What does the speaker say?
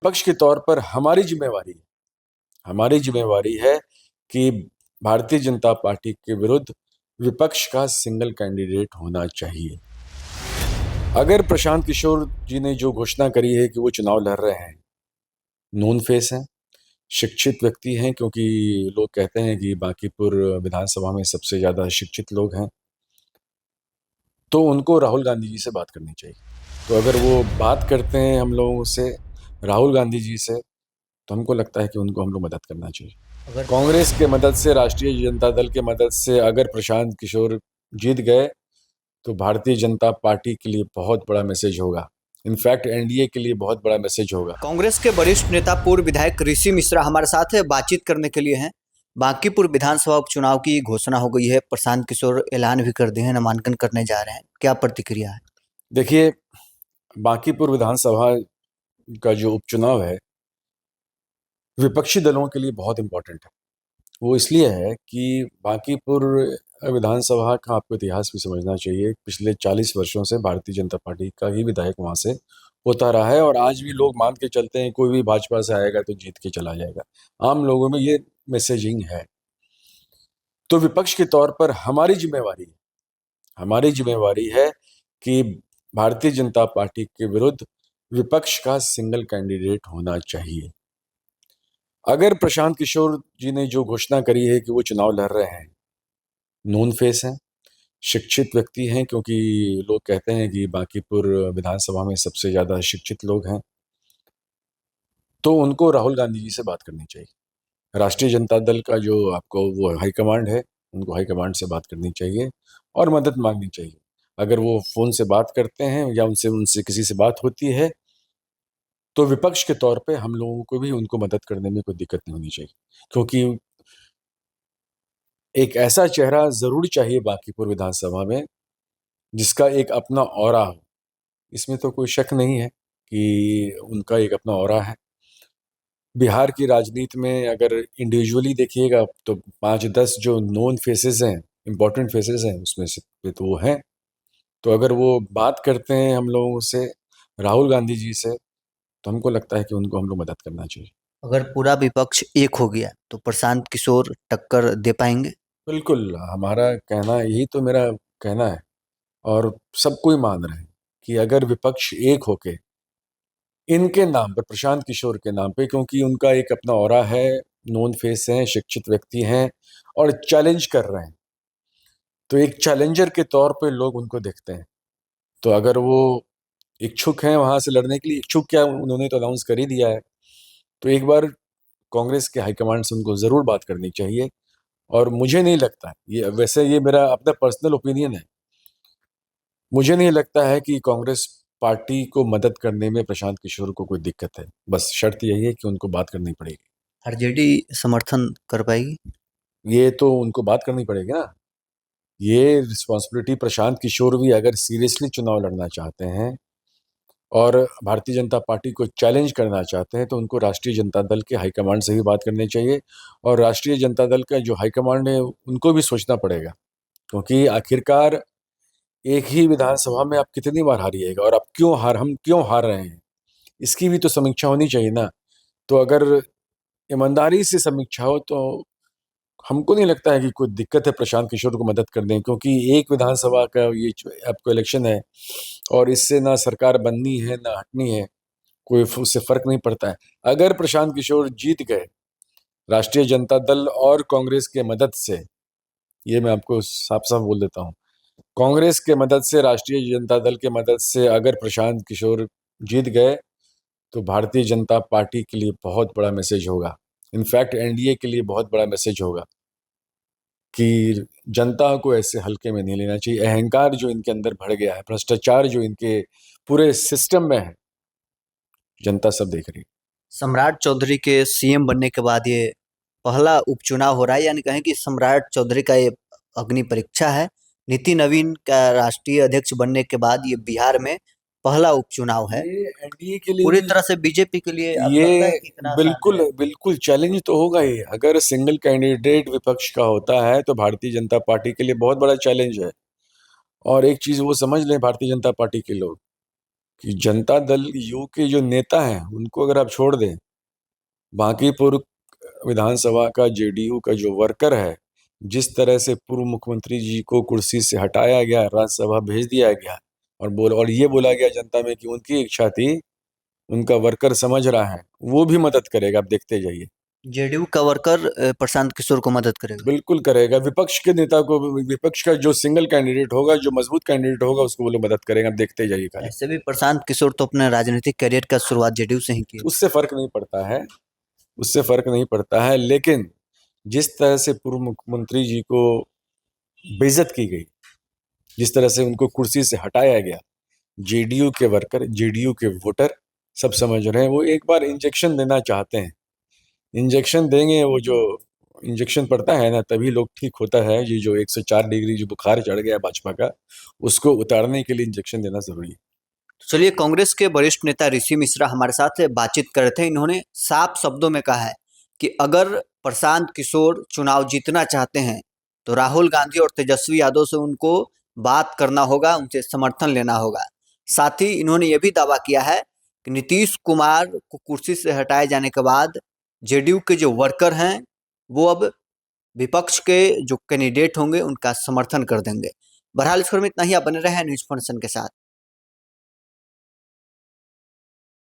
पक्ष के तौर पर हमारी जिम्मेवारी है कि भारतीय जनता पार्टी के विरुद्ध विपक्ष का सिंगल कैंडिडेट होना चाहिए। अगर प्रशांत किशोर जी ने जो घोषणा करी है कि वो चुनाव लड़ रहे हैं, नोन फेस हैं, शिक्षित व्यक्ति हैं, क्योंकि लोग कहते हैं कि बांकीपुर विधानसभा में सबसे ज्यादा शिक्षित लोग हैं, तो उनको राहुल गांधी जी से बात करनी चाहिए। तो अगर वो बात करते हैं हम लोगों से, राहुल गांधी जी से, तो हमको लगता है कि उनको हम लोग मदद करना चाहिए। अगर कांग्रेस के मदद से, राष्ट्रीय जनता दल के मदद से अगर प्रशांत किशोर जीत गए तो भारतीय जनता पार्टी के लिए बहुत बड़ा मैसेज होगा। इनफैक्ट एनडीए के लिए बहुत बड़ा मैसेज होगा। कांग्रेस के वरिष्ठ नेता पूर्व विधायक ऋषि मिश्रा हमारे साथ है, बातचीत करने के लिए हैं। बांकीपुर विधानसभा उपचुनाव की घोषणा हो गई है, प्रशांत किशोर ऐलान भी कर दिए हैं, नामांकन करने जा रहे हैं, क्या प्रतिक्रिया है? देखिए, बांकीपुर विधानसभा का जो उपचुनाव है विपक्षी दलों के लिए बहुत इंपॉर्टेंट है। वो इसलिए है कि बांकीपुर विधानसभा का आपको इतिहास भी समझना चाहिए। पिछले 40 वर्षों से भारतीय जनता पार्टी का ही विधायक वहां से होता रहा है, और आज भी लोग मान के चलते हैं कोई भी भाजपा से आएगा तो जीत के चला जाएगा। आम लोगों में ये मैसेजिंग है। तो विपक्ष के तौर पर हमारी जिम्मेवारी है कि भारतीय जनता पार्टी के विरुद्ध विपक्ष का सिंगल कैंडिडेट होना चाहिए। अगर प्रशांत किशोर जी ने जो घोषणा करी है कि वो चुनाव लड़ रहे हैं, नोन फेस हैं, शिक्षित व्यक्ति हैं, क्योंकि लोग कहते हैं कि बांकीपुर विधानसभा में सबसे ज्यादा शिक्षित लोग हैं, तो उनको राहुल गांधी जी से बात करनी चाहिए। राष्ट्रीय जनता दल का जो आपको वो हाईकमांड है, उनको हाईकमांड से बात करनी चाहिए और मदद मांगनी चाहिए। अगर वो फोन से बात करते हैं या उनसे उनसे किसी से बात होती है, तो विपक्ष के तौर पे हम लोगों को भी उनको मदद करने में कोई दिक्कत नहीं होनी चाहिए, क्योंकि एक ऐसा चेहरा जरूर चाहिए बांकीपुर विधानसभा में जिसका एक अपना ऑरा हो। इसमें तो कोई शक नहीं है कि उनका एक अपना ऑरा है। बिहार की राजनीति में अगर इंडिविजुअली देखिएगा तो 5-10 जो नोन फेसेस हैं, इंपॉर्टेंट फेसेस हैं, उसमें से पे तो वो हैं। तो अगर वो बात करते हैं हम लोगों से, राहुल गांधी जी से, तो हमको लगता है कि उनको हम लोग मदद करना चाहिए। अगर पूरा विपक्ष एक हो गया तो प्रशांत किशोर टक्कर दे पाएंगे? बिल्कुल, हमारा कहना यही तो मेरा कहना है, और सब कोई मान रहे हैं कि अगर विपक्ष एक होके इनके नाम पर, प्रशांत किशोर के नाम पे, क्योंकि उनका एक अपना ऑरा है, नोन फेस हैं, शिक्षित व्यक्ति हैं और चैलेंज कर रहे हैं, तो एक चैलेंजर के तौर पे लोग उनको देखते हैं। तो अगर वो इच्छुक हैं वहां से लड़ने के लिए, इच्छुक क्या, उन्होंने तो अनाउंस कर ही दिया है, तो एक बार कांग्रेस के हाईकमांड से उनको जरूर बात करनी चाहिए। और मुझे नहीं लगता है, ये वैसे ये मेरा अपना पर्सनल ओपिनियन है, मुझे नहीं लगता है कि कांग्रेस पार्टी को मदद करने में प्रशांत किशोर को कोई दिक्कत है। बस शर्त यही है कि उनको बात करनी पड़ेगी। आरजेडी समर्थन कर पाएगी? ये तो उनको बात करनी पड़ेगी ना। ये रिस्पॉन्सिबिलिटी, प्रशांत किशोर भी अगर सीरियसली चुनाव लड़ना चाहते हैं और भारतीय जनता पार्टी को चैलेंज करना चाहते हैं, तो उनको राष्ट्रीय जनता दल के हाईकमांड से भी बात करनी चाहिए। और राष्ट्रीय जनता दल का जो हाईकमांड है उनको भी सोचना पड़ेगा, क्योंकि आखिरकार एक ही विधानसभा में आप कितनी बार हारिएगा, और हम क्यों हार रहे हैं, इसकी भी तो समीक्षा होनी चाहिए ना। तो अगर ईमानदारी से समीक्षा हो तो हमको नहीं लगता है कि कोई दिक्कत है प्रशांत किशोर को मदद करने, क्योंकि एक विधानसभा का ये आपको इलेक्शन है, और इससे ना सरकार बननी है ना हटनी है, कोई उससे फर्क नहीं पड़ता है। अगर प्रशांत किशोर जीत गए राष्ट्रीय जनता दल और कांग्रेस के मदद से, ये मैं आपको साफ साफ बोल देता हूँ, कांग्रेस के मदद से, राष्ट्रीय जनता दल के मदद से अगर प्रशांत किशोर जीत गए तो भारतीय जनता पार्टी के लिए बहुत बड़ा मैसेज होगा। इनफैक्ट एनडीए के लिए बहुत बड़ा मैसेज होगा कि जनता को ऐसे हल्के में नहीं लेना चाहिए। अहंकार जो इनके अंदर बढ़ गया है, भ्रष्टाचार जो इनके पूरे सिस्टम में है, जनता सब देख रही है। सम्राट चौधरी के सीएम बनने के बाद ये पहला उपचुनाव हो रहा है, यानी कहें कि सम्राट चौधरी का ये अग्नि परीक्षा है। नीति नवीन का राष्ट्रीय अध्यक्ष बनने के बाद ये बिहार में पहला उपचुनाव है। ये एनडीए के लिए पूरी तरह से बीजेपी के लिए अब लगता है ये कि इतना आसान बिल्कुल है? बिल्कुल चैलेंज तो होगा ही। अगर सिंगल कैंडिडेट विपक्ष का होता है तो भारतीय जनता पार्टी के लिए बहुत बड़ा चैलेंज है। और एक चीज वो समझ लें भारतीय जनता पार्टी के लोग, कि जनता दल यू के जो नेता हैं उनको अगर आप छोड़ दें, बांकीपुर विधानसभा का जेडीयू का जो वर्कर है, जिस तरह से पूर्व मुख्यमंत्री जी को कुर्सी से हटाया गया, राज्यसभा भेज दिया गया और ये बोला गया जनता में कि उनकी इच्छा थी, उनका वर्कर समझ रहा है, वो भी मदद करेगा। आप देखते जाइए, जेडीयू का वर्कर प्रशांत किशोर को मदद करेगा। बिल्कुल करेगा। विपक्ष के नेता को, विपक्ष का जो सिंगल कैंडिडेट होगा, जो मजबूत कैंडिडेट होगा, उसको वो लोग मदद करेंगे। आप देखते जाइए खाली। ऐसे भी प्रशांत किशोर तो अपने राजनीतिक करियर का शुरुआत जेडीयू से ही की। उससे फर्क नहीं पड़ता है, उससे फर्क नहीं पड़ता है। लेकिन जिस तरह से पूर्व मुख्यमंत्री जी को बेइज्जत की गई, जिस तरह से उनको कुर्सी से हटाया गया, जेडीयू के वर्कर, जेडीयू के वोटर सब समझ रहे हैं। वो एक बार इंजेक्शन देना चाहते हैं, इंजेक्शन देंगे। वो जो इंजेक्शन पड़ता है ना, तभी लोग ठीक होता है। ये जो 104 डिग्री जो बुखार चढ़ गया भाजपा का, उसको उतारने के लिए इंजेक्शन देना जरूरी है। चलिए, कांग्रेस के वरिष्ठ नेता ऋषि मिश्रा हमारे साथ बातचीत कर रहे थे। इन्होंने साफ शब्दों में कहा है कि अगर प्रशांत किशोर चुनाव जीतना चाहते हैं तो राहुल गांधी और तेजस्वी यादव से उनको बात करना होगा, उनसे समर्थन लेना होगा। साथ ही इन्होंने ये भी दावा किया है कि नीतीश कुमार को कुर्सी से हटाए जाने के बाद जेडीयू के जो वर्कर हैं वो अब विपक्ष के जो कैंडिडेट होंगे उनका समर्थन कर देंगे। बहरहाल इस खबर में इतना ही। आप बने रहे न्यूज फंक्शन के साथ।